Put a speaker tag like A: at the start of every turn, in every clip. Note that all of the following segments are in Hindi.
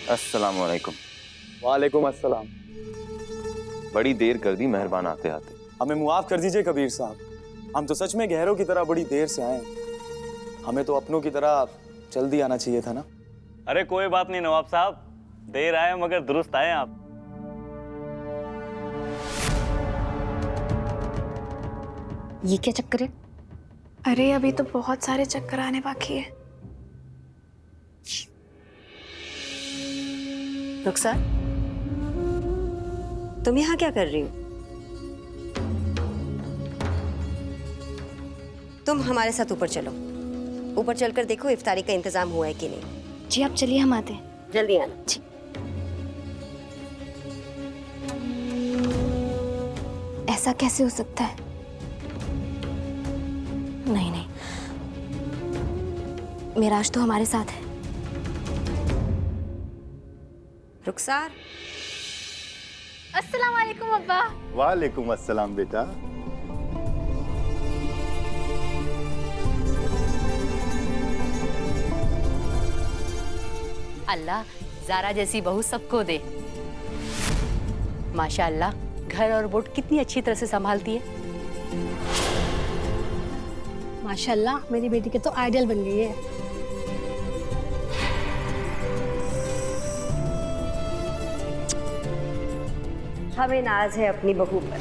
A: अस्सलाम वालेकुम।
B: वालेकुम अस्सलाम।
A: बड़ी देर कर दी मेहरबान आते आते।
B: हमें मुआफ कर दीजिए कबीर साहब, हम तो सच में गहरों की तरह बड़ी देर से आए हैं। हमें तो अपनों की तरह जल्दी आना चाहिए था ना।
C: अरे कोई बात नहीं नवाब साहब, देर आए मगर दुरुस्त आए आप।
D: ये क्या चक्कर है?
E: अरे अभी तो बहुत सारे चक्कर आने बाकी है।
D: रुखसार, तुम यहाँ क्या कर रही हो? तुम हमारे साथ ऊपर चलो। ऊपर चलकर देखो इफ्तारी का इंतजाम हुआ है कि नहीं।
E: जी आप चलिए, हम आते हैं।
D: जल्दी आना।
E: जी। ऐसा कैसे हो सकता है? नहीं नहीं, मिराज तो हमारे साथ है।
D: रुखसार।
E: अस्सलाम वालेकुम अब्बा।
F: वालेकुम अस्सलाम बेटा।
G: अल्लाह ज़ारा जैसी बहू सबको दे। माशाअल्लाह, घर और बोट कितनी अच्छी तरह से संभालती है।
H: माशाल्लाह, मेरी बेटी के तो आइडियल बन गई है।
D: हमें नाज है अपनी बहू पर।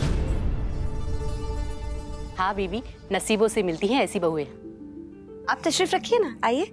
G: हाँ बीबी, नसीबों से मिलती हैं ऐसी बहुएं।
D: आप तशरीफ रखिए ना, आइए।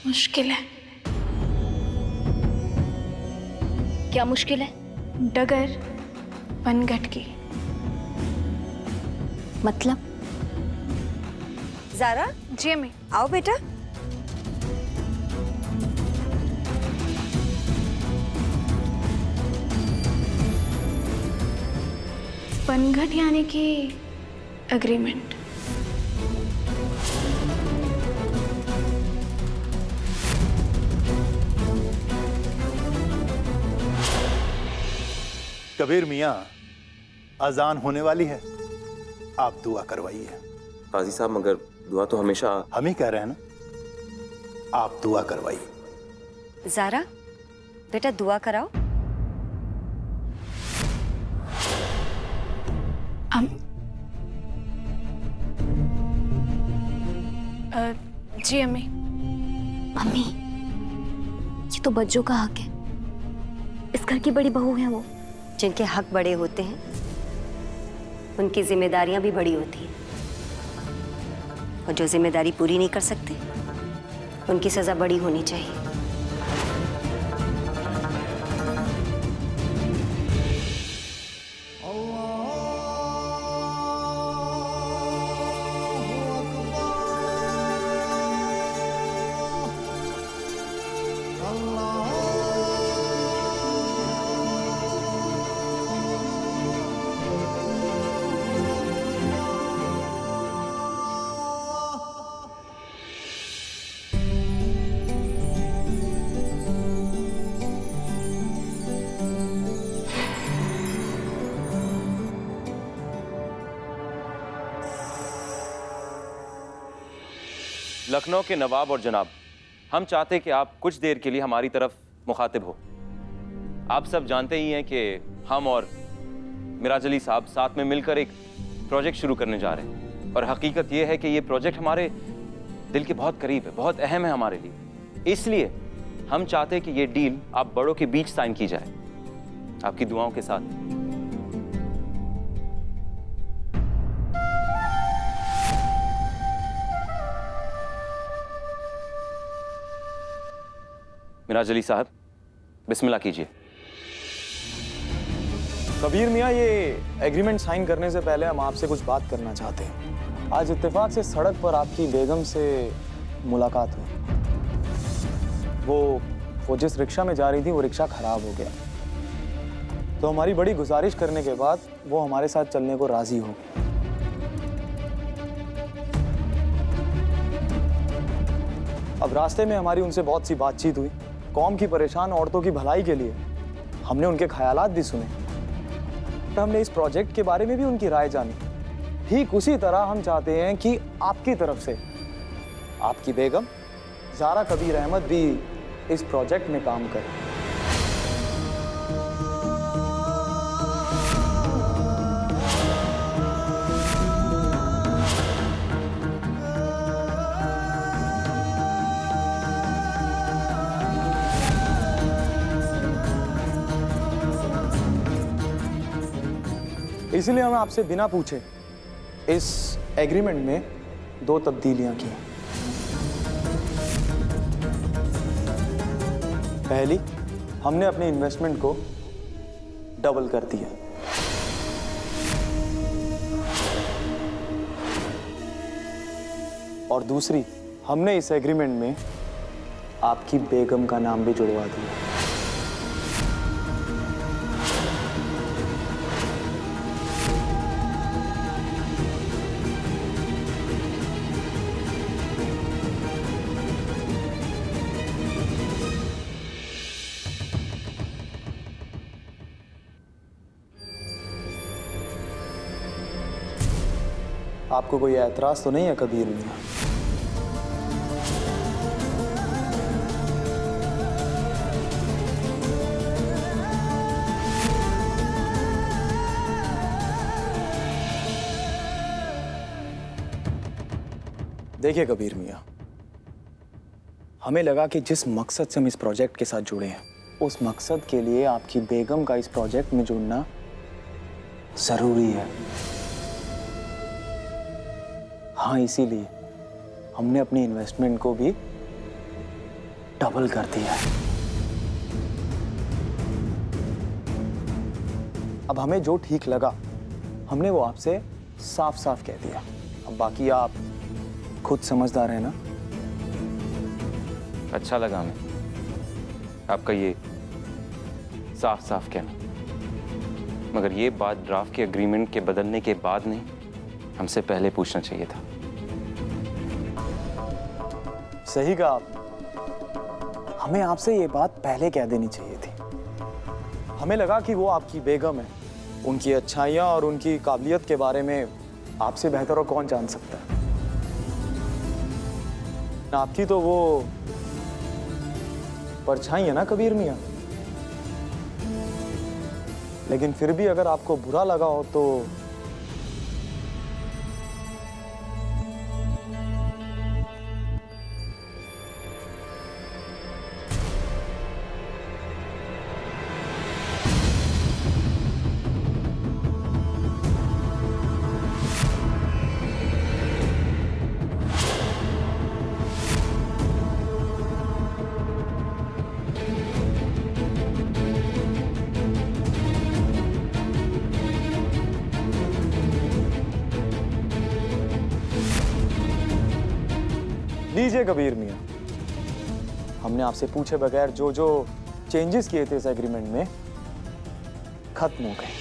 E: मुश्किल है।
H: क्या मुश्किल है?
E: डगर पनघट की।
H: मतलब?
D: ज़ारा,
E: जी अम्मी।
D: आओ बेटा।
E: पनघट यानी कि एग्रीमेंट।
F: कबीर मियाँ, अजान होने वाली है, आप दुआ करवाइए।
A: काजी साहब मगर दुआ तो हमेशा।
F: हम ही कह रहे हैं ना, आप दुआ करवाइए।
D: ज़ारा, बेटा दुआ कराओ।
E: जी अम्मी।
H: मम्मी, ये तो बच्चों का हक है। इस घर की बड़ी बहू है वो।
D: जिनके हक बड़े होते हैं, उनकी जिम्मेदारियां भी बड़ी होती हैं। और जो जिम्मेदारी पूरी नहीं कर सकते, उनकी सजा बड़ी होनी चाहिए।
A: लखनऊ के नवाब और जनाब, हम चाहते कि आप कुछ देर के लिए हमारी तरफ मुखातिब हो। आप सब जानते ही हैं कि हम और मिराज अली साहब साथ में मिलकर एक प्रोजेक्ट शुरू करने जा रहे हैं, और हकीकत यह है कि ये प्रोजेक्ट हमारे दिल के बहुत करीब है, बहुत अहम है हमारे लिए। इसलिए हम चाहते हैं कि ये डील आप बड़ों के बीच साइन की जाए, आपकी दुआओं के साथ। मिराज अली साहब, बिस्मिल्लाह कीजिए।
B: कबीर मियाँ, ये एग्रीमेंट साइन करने से पहले हम आपसे कुछ बात करना चाहते हैं। आज इत्तेफाक से सड़क पर आपकी बेगम से मुलाकात हुई। वो जिस रिक्शा में जा रही थी वो रिक्शा खराब हो गया, तो हमारी बड़ी गुजारिश करने के बाद वो हमारे साथ चलने को राजी हो गई। अब रास्ते में हमारी उनसे बहुत सी बातचीत हुई। कौम की परेशान औरतों की भलाई के लिए हमने उनके ख्यालात भी सुने। तो हमने इस प्रोजेक्ट के बारे में भी उनकी राय जानी। ठीक उसी तरह हम चाहते हैं कि आपकी तरफ से आपकी बेगम ज़ारा कबीर अहमद भी इस प्रोजेक्ट में काम करे। इसलिए हम आपसे बिना पूछे इस एग्रीमेंट में 2 तब्दीलियां की। पहली, हमने अपने इन्वेस्टमेंट को डबल कर दिया। और दूसरी, हमने इस एग्रीमेंट में आपकी बेगम का नाम भी जुड़वा दिया। आपको कोई ऐतराज तो नहीं है कबीर मियाँ? देखिए कबीर मियाँ, हमें लगा कि जिस मकसद से हम इस प्रोजेक्ट के साथ जुड़े हैं, उस मकसद के लिए आपकी बेगम का इस प्रोजेक्ट में जुड़ना जरूरी है। हाँ, इसीलिए हमने अपनी इन्वेस्टमेंट को भी डबल कर दिया है। अब हमें जो ठीक लगा हमने वो आपसे साफ साफ कह दिया। अब बाकी आप खुद समझदार हैं ना?
A: अच्छा लगा हमें आपका ये साफ साफ कहना, मगर ये बात ड्राफ्ट के एग्रीमेंट के बदलने के बाद नहीं, हमसे पहले पूछना चाहिए था।
B: सही कहा आपने। हमें आपसे ये बात पहले कह देनी चाहिए थी। हमें लगा कि वो आपकी बेगम है, उनकी अच्छाइयाँ और उनकी काबिलियत के बारे में आपसे बेहतर और कौन जान सकता है। आपकी तो वो परछाई है ना कबीर मियाँ। लेकिन फिर भी अगर आपको बुरा लगा हो तो लीजिए कबीर मियाँ, हमने आपसे पूछे बगैर जो जो चेंजेस किए थे इस एग्रीमेंट में खत्म हो गए।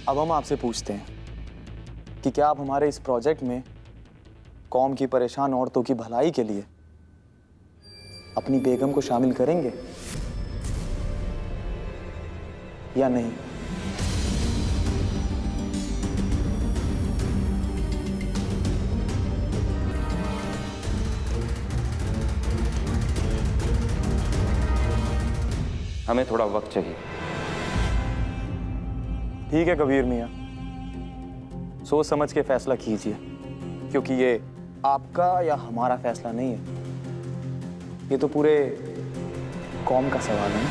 B: अब हम आपसे पूछते हैं कि क्या आप हमारे इस प्रोजेक्ट में कौम की परेशान औरतों की भलाई के लिए अपनी बेगम को शामिल करेंगे या नहीं?
A: हमें थोड़ा वक्त चाहिए।
B: ठीक है कबीर मियाँ, सोच समझ के फैसला कीजिए, क्योंकि ये आपका या हमारा फैसला नहीं है, ये तो पूरे कौम का सवाल है।